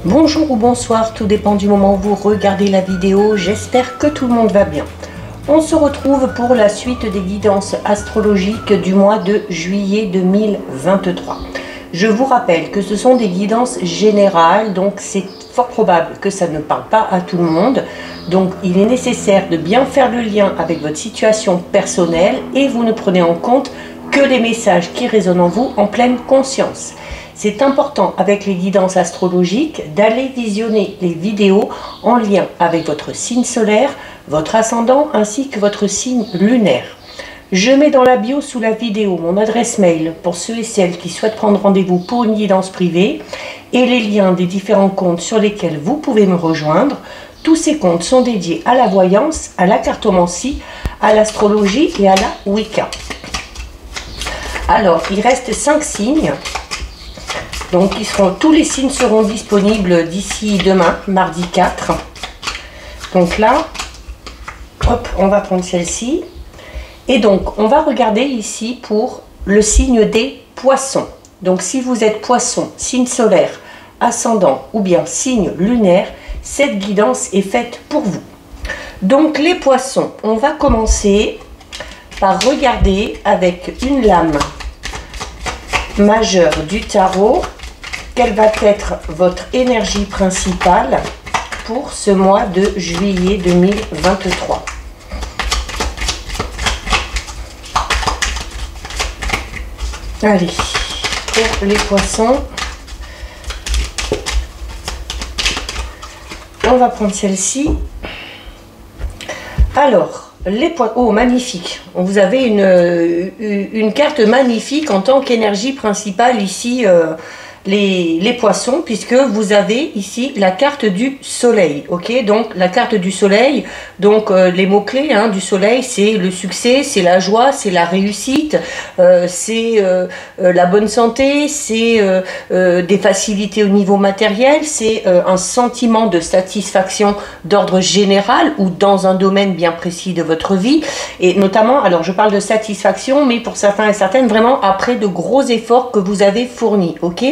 Bonjour ou bonsoir, tout dépend du moment où vous regardez la vidéo, j'espère que tout le monde va bien. On se retrouve pour la suite des guidances astrologiques du mois de juillet 2023. Je vous rappelle que ce sont des guidances générales, donc c'est fort probable que ça ne parle pas à tout le monde. Donc il est nécessaire de bien faire le lien avec votre situation personnelle et vous ne prenez en compte que les messages qui résonnent en vous en pleine conscience. C'est important avec les guidances astrologiques d'aller visionner les vidéos en lien avec votre signe solaire, votre ascendant ainsi que votre signe lunaire. Je mets dans la bio sous la vidéo mon adresse mail pour ceux et celles qui souhaitent prendre rendez-vous pour une guidance privée et les liens des différents comptes sur lesquels vous pouvez me rejoindre. Tous ces comptes sont dédiés à la voyance, à la cartomancie, à l'astrologie et à la Wicca. Alors, il reste 5 signes. Donc, tous les signes seront disponibles d'ici demain, mardi 4. Donc là, hop, on va prendre celle-ci. Et donc, on va regarder ici pour le signe des poissons. Donc, si vous êtes poisson, signe solaire, ascendant ou bien signe lunaire, cette guidance est faite pour vous. Donc, les poissons, on va commencer par regarder avec une lame majeure du tarot quelle va être votre énergie principale pour ce mois de juillet 2023. Allez, pour les poissons, on va prendre celle-ci. Alors, les poissons, oh magnifique, vous avez une carte magnifique en tant qu'énergie principale ici, les poissons, puisque vous avez ici la carte du soleil, ok? Donc la carte du soleil, donc les mots-clés du soleil, c'est le succès, c'est la joie, c'est la réussite, c'est la bonne santé, c'est des facilités au niveau matériel, c'est un sentiment de satisfaction d'ordre général ou dans un domaine bien précis de votre vie, et notamment, alors je parle de satisfaction, mais pour certains et certaines, vraiment après de gros efforts que vous avez fournis, ok?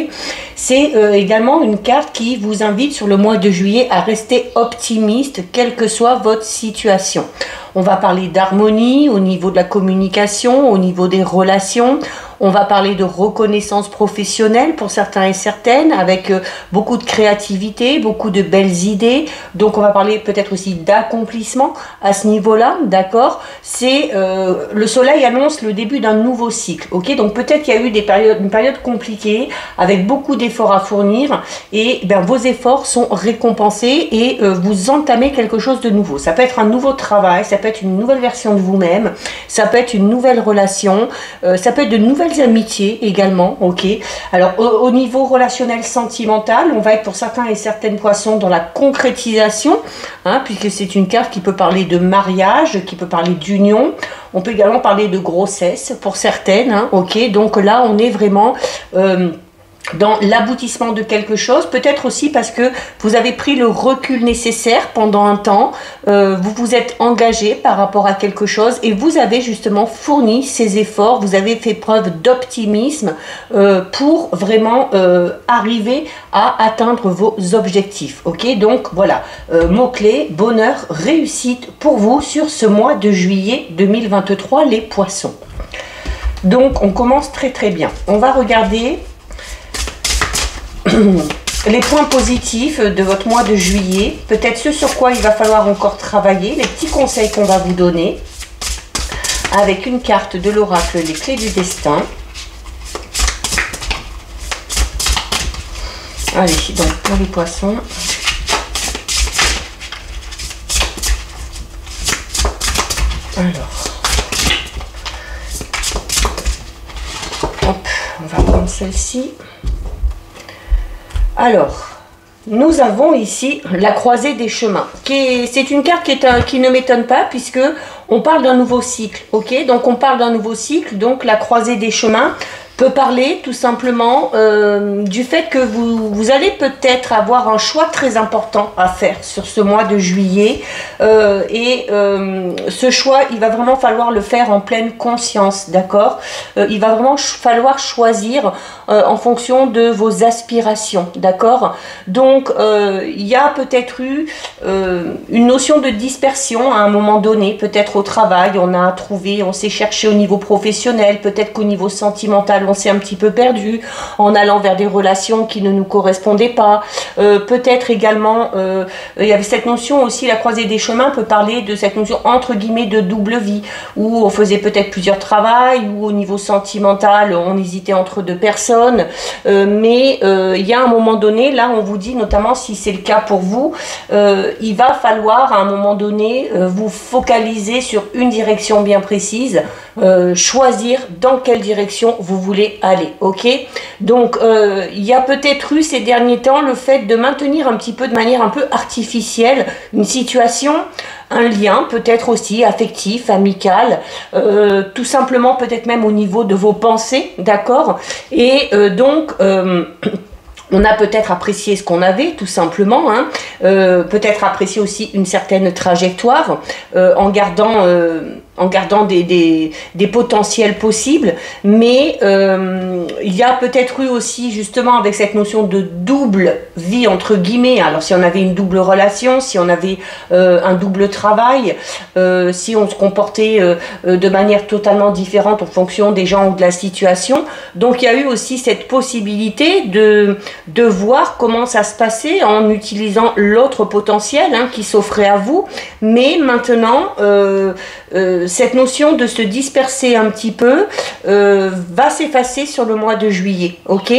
C'est également une carte qui vous invite sur le mois de juillet à rester optimiste, quelle que soit votre situation. On va parler d'harmonie au niveau de la communication, au niveau des relations. On va parler de reconnaissance professionnelle pour certains et certaines, avec beaucoup de créativité, beaucoup de belles idées. Donc on va parler peut-être aussi d'accomplissement à ce niveau-là, d'accord? C'est le soleil annonce le début d'un nouveau cycle, ok? Donc peut-être qu'il y a eu une période compliquée, avec beaucoup d'efforts à fournir, et vos efforts sont récompensés et vous entamez quelque chose de nouveau. Ça peut être un nouveau travail, ça peut être une nouvelle version de vous-même, ça peut être une nouvelle relation, ça peut être de nouvelles amitiés également, ok? Alors au niveau relationnel sentimental, on va être pour certains et certaines poissons dans la concrétisation, puisque c'est une carte qui peut parler de mariage, qui peut parler d'union, on peut également parler de grossesse pour certaines, ok? Donc là on est vraiment dans l'aboutissement de quelque chose, peut-être aussi parce que vous avez pris le recul nécessaire pendant un temps, vous vous êtes engagé par rapport à quelque chose et vous avez justement fourni ces efforts, vous avez fait preuve d'optimisme pour vraiment arriver à atteindre vos objectifs, ok? Donc voilà, mots-clés, bonheur, réussite pour vous sur ce mois de juillet 2023, les poissons. Donc on commence très très bien, on va regarder les points positifs de votre mois de juillet, peut-être ce sur quoi il va falloir encore travailler, les petits conseils qu'on va vous donner, avec une carte de l'oracle, les clés du destin. Allez, donc pour les poissons. Alors, hop, on va prendre celle-ci. Alors, nous avons ici la croisée des chemins. C'est une carte qui ne m'étonne pas puisque on parle d'un nouveau cycle. Ok, donc on parle d'un nouveau cycle, donc la croisée des chemins. peut parler tout simplement du fait que vous allez peut-être avoir un choix très important à faire sur ce mois de juillet ce choix, il va vraiment falloir le faire en pleine conscience, d'accord? Il va vraiment falloir choisir en fonction de vos aspirations, d'accord? Donc il y a peut-être eu une notion de dispersion à un moment donné, peut-être au travail, on s'est cherché au niveau professionnel, peut-être qu'au niveau sentimental on s'est un petit peu perdu en allant vers des relations qui ne nous correspondaient pas. Peut-être également, il y avait cette notion aussi, la croisée des chemins peut parler de cette notion entre guillemets de double vie, où on faisait peut-être plusieurs travails, ou au niveau sentimental, on hésitait entre deux personnes. Mais il y a un moment donné, là on vous dit, notamment si c'est le cas pour vous, il va falloir à un moment donné vous focaliser sur une direction bien précise, choisir dans quelle direction vous voulez aller, ok? Donc il y a peut-être eu ces derniers temps le fait de maintenir un petit peu de manière un peu artificielle une situation, un lien peut-être aussi affectif, amical, tout simplement peut-être même au niveau de vos pensées, d'accord? Et on a peut-être apprécié ce qu'on avait, tout simplement, hein. Peut-être apprécié aussi une certaine trajectoire, en gardant des potentiels possibles, mais il y a peut-être eu aussi, justement, avec cette notion de double vie, entre guillemets, alors si on avait une double relation, si on avait un double travail, si on se comportait de manière totalement différente en fonction des gens ou de la situation, donc il y a eu aussi cette possibilité de voir comment ça se passait en utilisant l'autre potentiel qui s'offrait à vous, mais maintenant cette notion de se disperser un petit peu va s'effacer sur le mois de juillet, ok?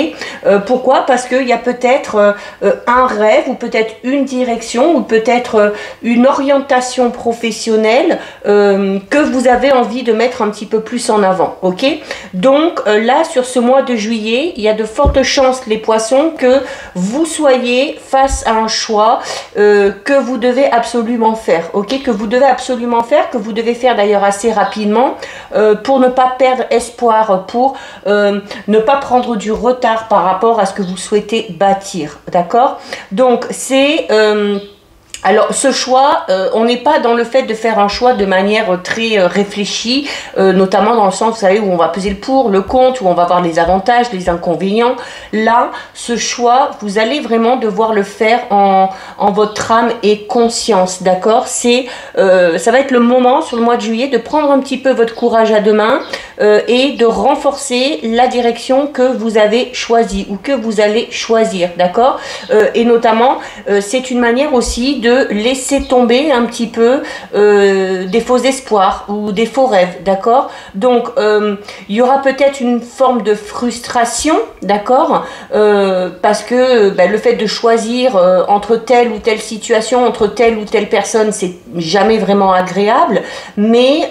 Pourquoi? Parce qu'il y a peut-être un rêve, ou peut-être une direction, ou peut-être une orientation professionnelle que vous avez envie de mettre un petit peu plus en avant, ok? Donc là, sur ce mois de juillet, il y a de fortes chances, les poissons, que vous soyez face à un choix que vous devez absolument faire, ok? Que vous devez absolument faire, que vous devez faire d'ailleurs assez rapidement pour ne pas perdre espoir, pour ne pas prendre du retard par rapport à ce que vous souhaitez bâtir, d'accord? Donc c'est alors ce choix, on n'est pas dans le fait de faire un choix de manière très réfléchie, notamment dans le sens, vous savez, où on va peser le pour, le contre, où on va voir les avantages, les inconvénients. Là, ce choix, vous allez vraiment devoir le faire en votre âme et conscience, d'accord? Ça va être le moment, sur le mois de juillet, de prendre un petit peu votre courage à deux mains et de renforcer la direction que vous avez choisie ou que vous allez choisir, d'accord? Et notamment, c'est une manière aussi de laisser tomber un petit peu des faux espoirs ou des faux rêves, d'accord? Donc il y aura peut-être une forme de frustration, d'accord? Parce que le fait de choisir entre telle ou telle situation, entre telle ou telle personne, c'est jamais vraiment agréable, mais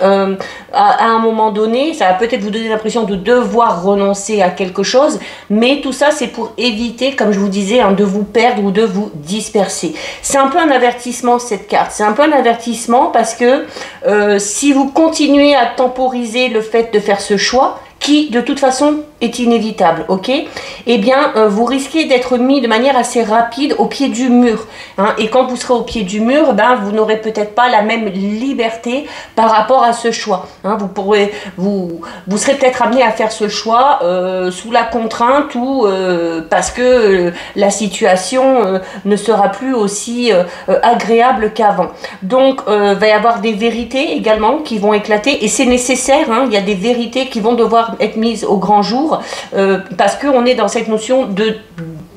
à un moment donné, ça va peut-être vous donner l'impression de devoir renoncer à quelque chose, mais tout ça c'est pour éviter, comme je vous disais, de vous perdre ou de vous disperser. C'est un peu un avertissement, cette carte, c'est un peu un avertissement parce que si vous continuez à temporiser le fait de faire ce choix, qui de toute façon est inévitable, ok? Eh bien, vous risquez d'être mis de manière assez rapide au pied du mur, hein, et quand vous serez au pied du mur, vous n'aurez peut-être pas la même liberté par rapport à ce choix, hein. Vous serez peut-être amené à faire ce choix sous la contrainte ou parce que la situation ne sera plus aussi agréable qu'avant. Donc, il va y avoir des vérités également qui vont éclater, et c'est nécessaire, hein, il y a des vérités qui vont devoir être mises au grand jour parce qu'on est dans cette notion de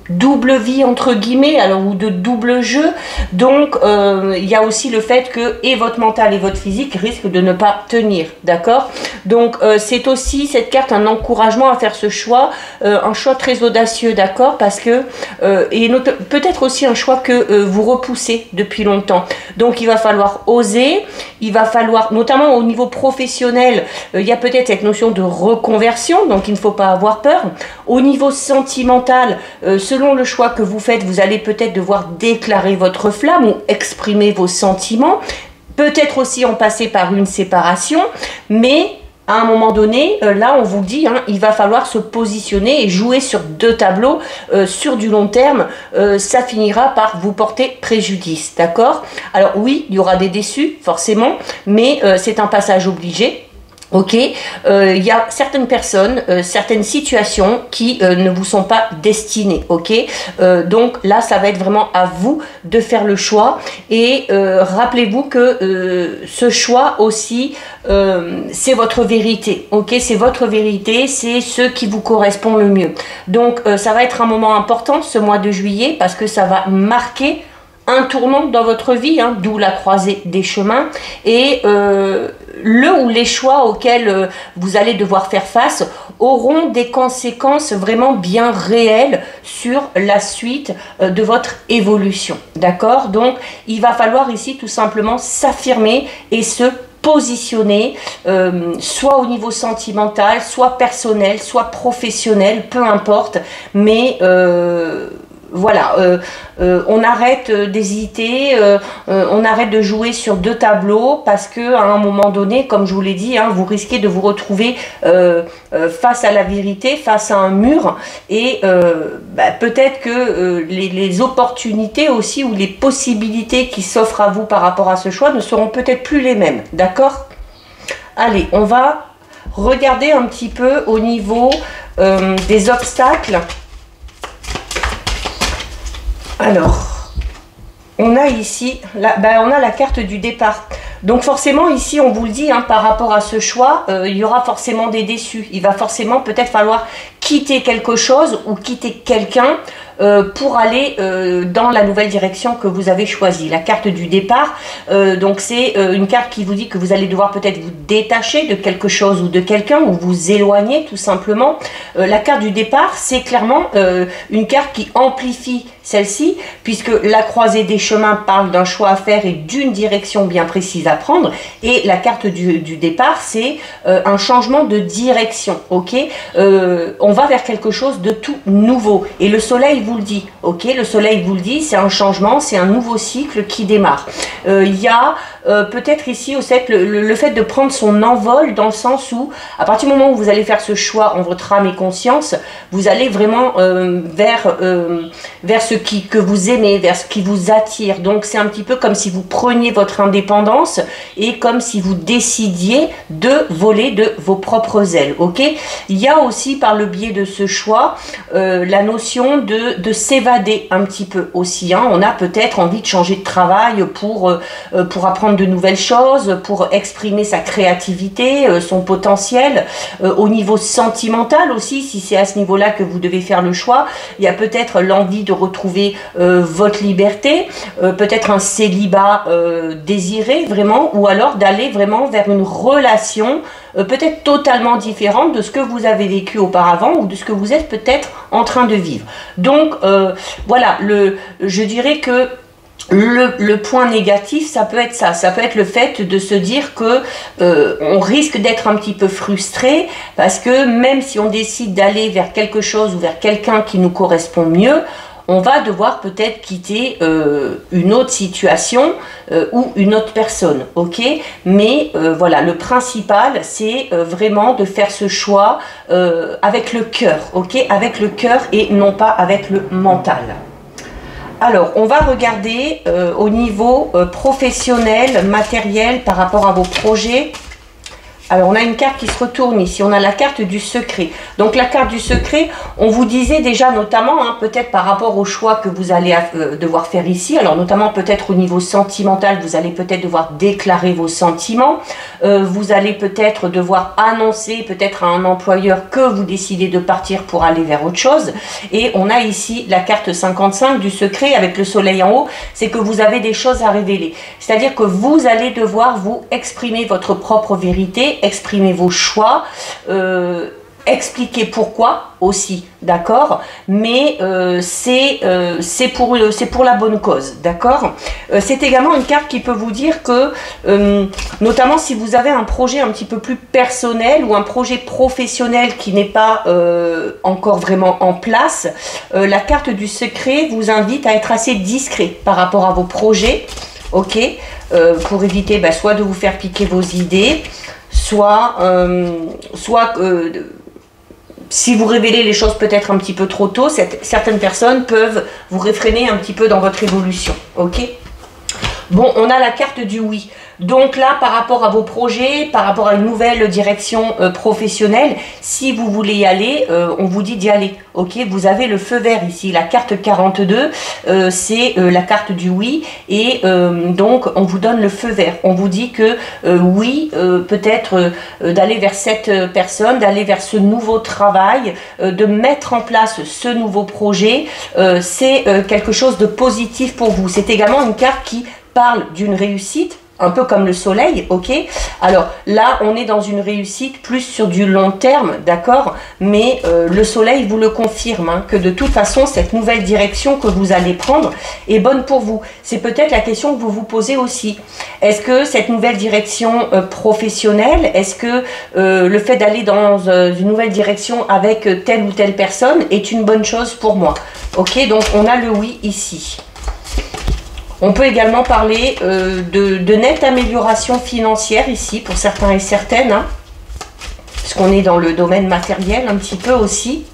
double vie entre guillemets, alors, ou de double jeu. Donc il y a aussi le fait que et votre mental et votre physique risquent de ne pas tenir, d'accord? Donc c'est aussi cette carte un encouragement à faire ce choix, un choix très audacieux, d'accord? Parce que et peut-être aussi un choix que vous repoussez depuis longtemps. Donc il va falloir oser, il va falloir, notamment au niveau professionnel, il y a peut-être cette notion de reconversion, donc il ne faut pas avoir peur. Au niveau sentimental, selon le choix que vous faites, vous allez peut-être devoir déclarer votre flamme ou exprimer vos sentiments, peut-être aussi en passer par une séparation, mais à un moment donné, là on vous dit, hein, il va falloir se positionner et jouer sur 2 tableaux sur du long terme. Ça finira par vous porter préjudice, d'accord? Alors oui, il y aura des déçus, forcément, mais c'est un passage obligé. Ok, il y a certaines personnes, certaines situations qui ne vous sont pas destinées, ok, donc là ça va être vraiment à vous de faire le choix et rappelez-vous que ce choix aussi c'est votre vérité, ok, c'est votre vérité, c'est ce qui vous correspond le mieux. Donc ça va être un moment important ce mois de juillet parce que ça va marquer un tournant dans votre vie, hein, d'où la croisée des chemins et le ou les choix auxquels vous allez devoir faire face auront des conséquences vraiment bien réelles sur la suite de votre évolution, d'accord? Donc il va falloir ici tout simplement s'affirmer et se positionner, soit au niveau sentimental, soit personnel, soit professionnel, peu importe, mais voilà, on arrête d'hésiter, on arrête de jouer sur 2 tableaux parce que à un moment donné, comme je vous l'ai dit, hein, vous risquez de vous retrouver face à la vérité, face à un mur et peut-être que les opportunités aussi ou les possibilités qui s'offrent à vous par rapport à ce choix ne seront peut-être plus les mêmes, d'accord? Allez, on va regarder un petit peu au niveau des obstacles. Alors, on a ici, on a la carte du départ. Donc forcément, ici, on vous le dit, hein, par rapport à ce choix, il y aura forcément des déçus. Il va forcément peut-être falloir quitter quelque chose ou quitter quelqu'un pour aller dans la nouvelle direction que vous avez choisie. La carte du départ, donc c'est une carte qui vous dit que vous allez devoir peut-être vous détacher de quelque chose ou de quelqu'un ou vous éloigner tout simplement. La carte du départ, c'est clairement une carte qui amplifie celle-ci, puisque la croisée des chemins parle d'un choix à faire et d'une direction bien précise à prendre, et la carte du départ, c'est un changement de direction, ok, on va vers quelque chose de tout nouveau, et le soleil vous le dit, ok, le soleil vous le dit, c'est un changement, c'est un nouveau cycle qui démarre. Il y a peut-être ici aussi le fait de prendre son envol, dans le sens où, à partir du moment où vous allez faire ce choix en votre âme et conscience, vous allez vraiment vers ce que vous aimez, vers ce qui vous attire. Donc c'est un petit peu comme si vous preniez votre indépendance et comme si vous décidiez de voler de vos propres ailes, ok. Il y a aussi par le biais de ce choix la notion de s'évader un petit peu aussi, hein. On a peut-être envie de changer de travail pour apprendre de nouvelles choses, pour exprimer sa créativité, son potentiel, au niveau sentimental aussi, si c'est à ce niveau-là que vous devez faire le choix, il y a peut-être l'envie de retrouver votre liberté, peut-être un célibat désiré vraiment, ou alors d'aller vraiment vers une relation peut-être totalement différente de ce que vous avez vécu auparavant ou de ce que vous êtes peut-être en train de vivre. Donc voilà, je dirais que le point négatif, ça peut être ça, ça peut être le fait de se dire que on risque d'être un petit peu frustré parce que même si on décide d'aller vers quelque chose ou vers quelqu'un qui nous correspond mieux, on va devoir peut-être quitter une autre situation ou une autre personne, ok. Mais voilà, le principal, c'est vraiment de faire ce choix avec le cœur, ok, avec le cœur et non pas avec le mental. Alors, on va regarder au niveau professionnel, matériel, par rapport à vos projets. Alors, on a une carte qui se retourne ici. On a la carte du secret. Donc, la carte du secret, on vous disait déjà notamment, hein, peut-être par rapport au choix que vous allez devoir faire ici. Alors, notamment peut-être au niveau sentimental, vous allez peut-être devoir déclarer vos sentiments. Vous allez peut-être devoir annoncer peut-être à un employeur que vous décidez de partir pour aller vers autre chose. Et on a ici la carte 55 du secret avec le soleil en haut. C'est que vous avez des choses à révéler. C'est-à-dire que vous allez devoir vous exprimer votre propre vérité, exprimer vos choix, expliquer pourquoi aussi, d'accord, mais c'est pour la bonne cause, d'accord. C'est également une carte qui peut vous dire que, notamment si vous avez un projet un petit peu plus personnel ou un projet professionnel qui n'est pas encore vraiment en place, la carte du secret vous invite à être assez discret par rapport à vos projets, ok, pour éviter soit de vous faire piquer vos idées, si vous révélez les choses peut-être un petit peu trop tôt, certaines personnes peuvent vous réfréner un petit peu dans votre évolution. Ok? Bon, on a la carte du oui. Donc là, par rapport à vos projets, par rapport à une nouvelle direction professionnelle, si vous voulez y aller, on vous dit d'y aller. Ok, vous avez le feu vert ici, la carte 42, c'est la carte du oui, et donc on vous donne le feu vert. On vous dit que oui, peut-être d'aller vers cette personne, d'aller vers ce nouveau travail, de mettre en place ce nouveau projet, c'est quelque chose de positif pour vous. C'est également une carte qui parle d'une réussite, un peu comme le soleil, ok? Alors là, on est dans une réussite plus sur du long terme, d'accord? Mais le soleil vous le confirme, hein, que de toute façon, cette nouvelle direction que vous allez prendre est bonne pour vous. C'est peut-être la question que vous vous posez aussi. Est-ce que cette nouvelle direction professionnelle, est-ce que le fait d'aller dans une nouvelle direction avec telle ou telle personne est une bonne chose pour moi? Ok, donc on a le oui ici. On peut également parler de nette amélioration financière ici, pour certains et certaines, hein, puisqu'on est dans le domaine matériel un petit peu aussi.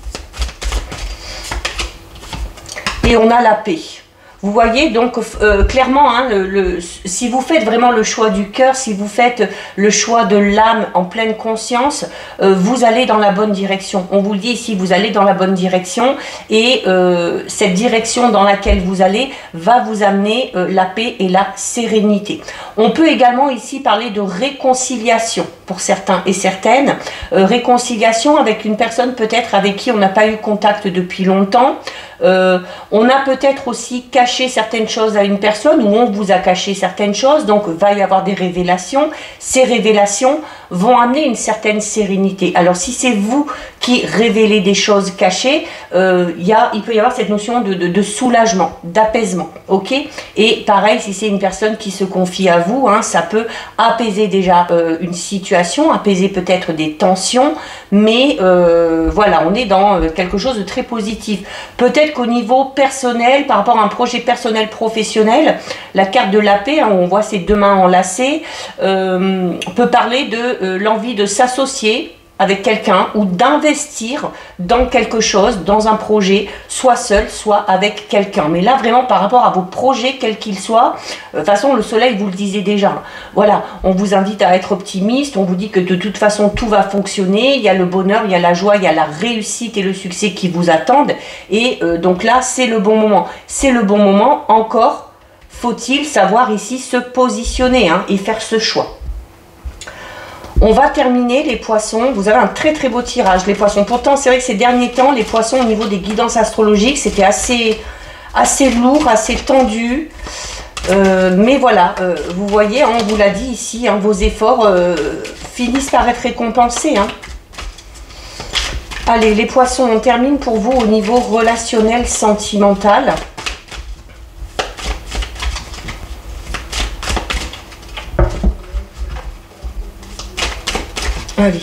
Et on a la paix. Vous voyez donc clairement, hein, si vous faites vraiment le choix du cœur, si vous faites le choix de l'âme en pleine conscience, vous allez dans la bonne direction. On vous le dit ici, vous allez dans la bonne direction, et cette direction dans laquelle vous allez va vous amener la paix et la sérénité. On peut également ici parler de réconciliation pour certains et certaines. Réconciliation avec une personne peut-être avec qui on n'a pas eu contact depuis longtemps. On a peut-être aussi caché certaines choses à une personne, ou on vous a caché certaines choses, donc va y avoir des révélations. Ces révélations vont amener une certaine sérénité. Alors si c'est vous qui révélez des choses cachées, il peut y avoir cette notion de soulagement, d'apaisement, ok? Et pareil, si c'est une personne qui se confie à vous, hein, ça peut apaiser déjà une situation, apaiser peut-être des tensions, mais voilà, on est dans quelque chose de très positif. Peut-être qu'au niveau personnel, par rapport à un projet personnel professionnel, la carte de la paix, hein, on voit ces deux mains enlacées, peut parler de l'envie de s'associer avec quelqu'un ou d'investir dans quelque chose, dans un projet, soit seul, soit avec quelqu'un. Mais là, vraiment, par rapport à vos projets, quels qu'ils soient, de toute façon, le soleil vous le disait déjà. Voilà, on vous invite à être optimiste, on vous dit que de toute façon, tout va fonctionner, il y a le bonheur, il y a la joie, il y a la réussite et le succès qui vous attendent. Et donc là, c'est le bon moment. C'est le bon moment, encore faut-il savoir ici se positionner, hein, et faire ce choix. On va terminer les poissons. Vous avez un très très beau tirage, les poissons. Pourtant, c'est vrai que ces derniers temps, les poissons au niveau des guidances astrologiques, c'était assez lourd, assez tendu. Mais voilà, vous voyez, hein, on vous l'a dit ici, hein, vos efforts finissent par être récompensés. Hein. Allez, les poissons, on termine pour vous au niveau relationnel, sentimental. Allez.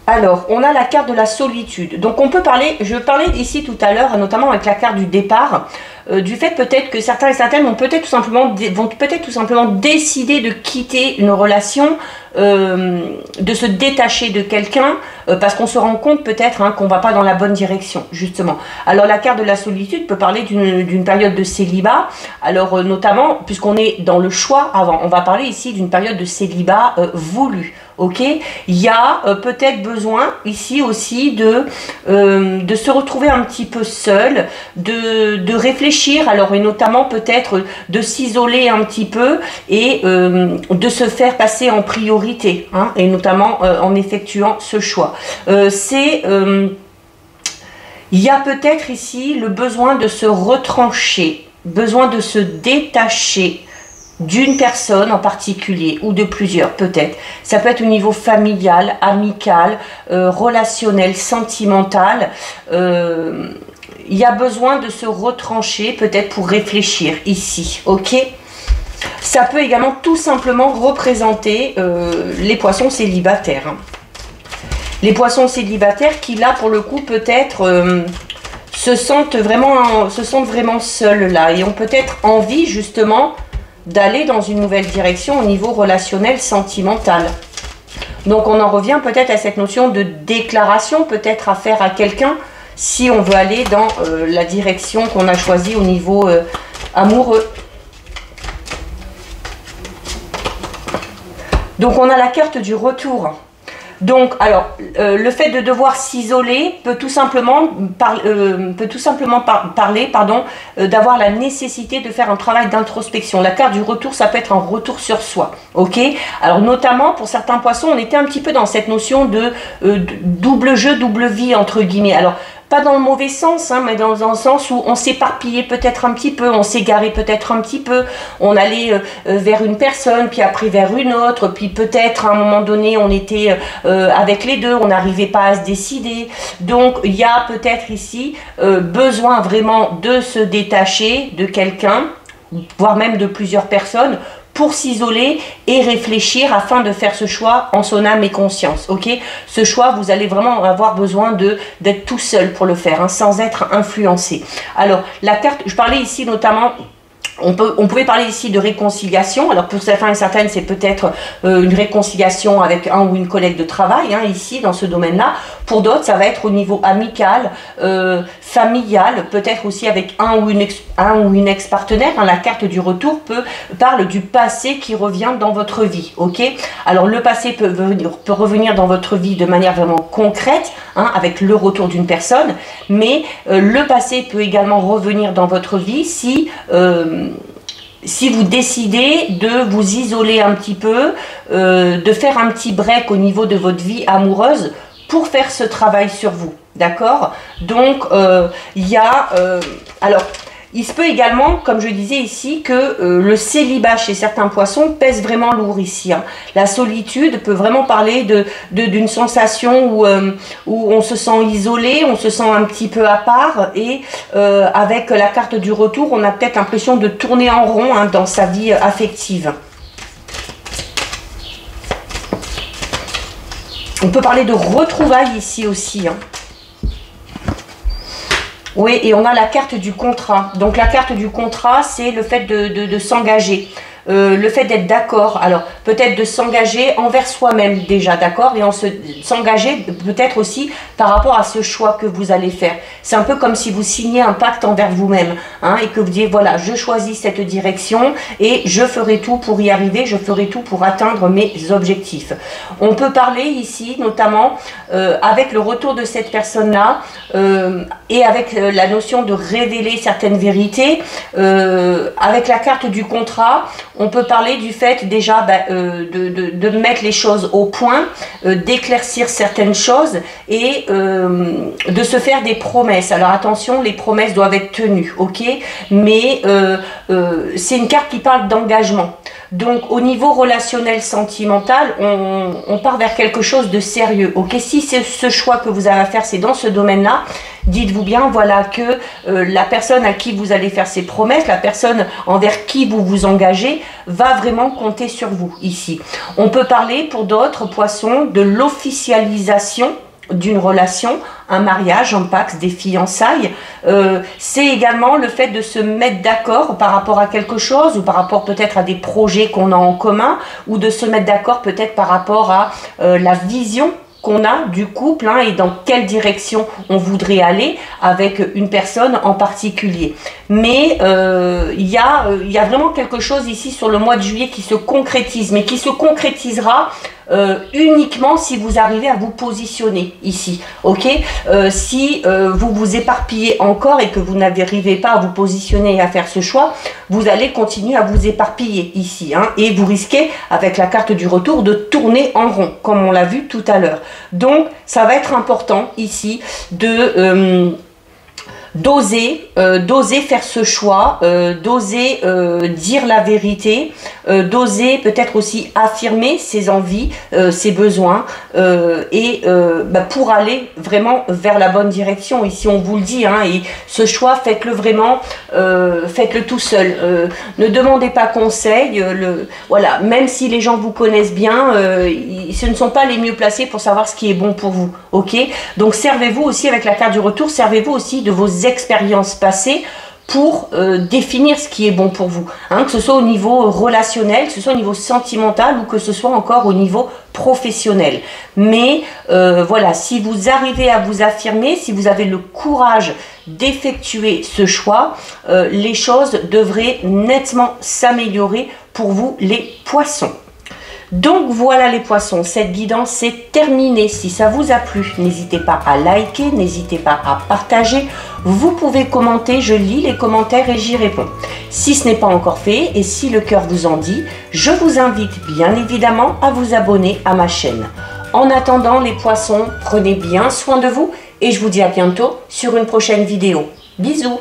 Alors, on a la carte de la solitude. Donc, on peut parler, je parlais ici tout à l'heure, notamment avec la carte du départ, du fait peut-être que certains et certaines vont peut-être tout simplement décider de quitter une relation, de se détacher de quelqu'un, parce qu'on se rend compte peut-être, hein, qu'on ne va pas dans la bonne direction, justement. Alors la carte de la solitude peut parler d'une période de célibat, alors notamment, puisqu'on est dans le choix avant, on va parler ici d'une période de célibat voulu. Ok, il y a peut-être besoin ici aussi de se retrouver un petit peu seul, de réfléchir, alors et notamment peut-être de s'isoler un petit peu et de se faire passer en priorité, hein, et notamment en effectuant ce choix. Il y a peut-être ici le besoin de se retrancher, besoin de se détacher d'une personne en particulier ou de plusieurs peut-être. Ça peut être au niveau familial, amical, relationnel, sentimental. Il y a besoin de se retrancher peut-être pour réfléchir ici, ok? Ça peut également tout simplement représenter les poissons célibataires. Hein. Les poissons célibataires qui là pour le coup peut-être se sentent vraiment seuls là et ont peut-être envie justement d'aller dans une nouvelle direction au niveau relationnel sentimental. Donc on en revient peut-être à cette notion de déclaration, peut-être à faire à quelqu'un, si on veut aller dans la direction qu'on a choisie au niveau amoureux. Donc on a la carte du retour. Donc, alors, le fait de devoir s'isoler peut tout simplement parler d'avoir la nécessité de faire un travail d'introspection. La carte du retour, ça peut être un retour sur soi, ok? Alors, notamment, pour certains poissons, on était un petit peu dans cette notion de double jeu, double vie, entre guillemets. Alors, pas dans le mauvais sens, hein, mais dans un sens où on s'éparpillait peut-être un petit peu, on s'égarait peut-être un petit peu, on allait vers une personne, puis après vers une autre, puis peut-être à un moment donné on était avec les deux, on n'arrivait pas à se décider. Donc il y a peut-être ici besoin vraiment de se détacher de quelqu'un, voire même de plusieurs personnes, pour s'isoler et réfléchir afin de faire ce choix en son âme et conscience, ok? Ce choix, vous allez vraiment avoir besoin d'être tout seul pour le faire, hein, sans être influencé. Alors, la carte, je parlais ici notamment... On pouvait parler ici de réconciliation. Alors pour certains et certaines, c'est peut-être une réconciliation avec un ou une collègue de travail, hein, ici, dans ce domaine-là. Pour d'autres, ça va être au niveau amical, familial, peut-être aussi avec un ou une ex-partenaire. Hein. La carte du retour parle du passé qui revient dans votre vie, ok? Alors le passé peut revenir dans votre vie de manière vraiment concrète, hein, avec le retour d'une personne, mais le passé peut également revenir dans votre vie si vous décidez de vous isoler un petit peu, de faire un petit break au niveau de votre vie amoureuse pour faire ce travail sur vous, d'accord? Donc, il y a... alors, il se peut également, comme je disais ici, que le célibat chez certains poissons pèse vraiment lourd ici. Hein. La solitude peut vraiment parler d'une sensation où on se sent isolé, on se sent un petit peu à part, et avec la carte du retour, on a peut-être l'impression de tourner en rond, hein, dans sa vie affective. On peut parler de retrouvailles ici aussi, hein. Oui, et on a la carte du contrat. Donc la carte du contrat, c'est le fait de s'engager. Le fait d'être d'accord, alors peut-être de s'engager envers soi-même déjà, d'accord, et s'engager peut-être aussi par rapport à ce choix que vous allez faire. C'est un peu comme si vous signez un pacte envers vous-même, hein, et que vous dites voilà, je choisis cette direction et je ferai tout pour y arriver, je ferai tout pour atteindre mes objectifs. On peut parler ici notamment avec le retour de cette personne-là et avec la notion de révéler certaines vérités, avec la carte du contrat. On peut parler du fait déjà de mettre les choses au point, d'éclaircir certaines choses et de se faire des promesses. Alors attention, les promesses doivent être tenues, ok? Mais c'est une carte qui parle d'engagement. Donc au niveau relationnel sentimental, on part vers quelque chose de sérieux, ok? Si c'est ce choix que vous avez à faire, c'est dans ce domaine-là, dites-vous bien, voilà, que la personne à qui vous allez faire ces promesses, la personne envers qui vous vous engagez, va vraiment compter sur vous ici. On peut parler pour d'autres poissons de l'officialisation d'une relation, un mariage, un pacte, des fiançailles. C'est également le fait de se mettre d'accord par rapport à quelque chose ou par rapport peut-être à des projets qu'on a en commun, ou de se mettre d'accord peut-être par rapport à la vision qu'on a du couple, hein, et dans quelle direction on voudrait aller avec une personne en particulier. Mais il y a vraiment quelque chose ici sur le mois de juillet qui se concrétise, mais qui se concrétisera uniquement si vous arrivez à vous positionner ici, ok? Si vous vous éparpillez encore et que vous n'arrivez pas à vous positionner et à faire ce choix, vous allez continuer à vous éparpiller ici, hein, et vous risquez, avec la carte du retour, de tourner en rond, comme on l'a vu tout à l'heure. Donc, ça va être important ici d'oser faire ce choix, d'oser dire la vérité, d'oser peut-être aussi affirmer ses envies, ses besoins, pour aller vraiment vers la bonne direction. Ici on vous le dit, hein, et ce choix, faites-le vraiment, faites-le tout seul. Ne demandez pas conseil, voilà, même si les gens vous connaissent bien, ce ne sont pas les mieux placés pour savoir ce qui est bon pour vous, ok? Donc servez-vous aussi avec la carte du retour, servez-vous aussi de vos expériences passées pour définir ce qui est bon pour vous, hein, que ce soit au niveau relationnel, que ce soit au niveau sentimental ou que ce soit encore au niveau professionnel. Mais voilà, si vous arrivez à vous affirmer, si vous avez le courage d'effectuer ce choix, les choses devraient nettement s'améliorer pour vous les poissons. Donc voilà les poissons, cette guidance est terminée. Si ça vous a plu, n'hésitez pas à liker, n'hésitez pas à partager. Vous pouvez commenter, je lis les commentaires et j'y réponds. Si ce n'est pas encore fait et si le cœur vous en dit, je vous invite bien évidemment à vous abonner à ma chaîne. En attendant les poissons, prenez bien soin de vous et je vous dis à bientôt sur une prochaine vidéo. Bisous!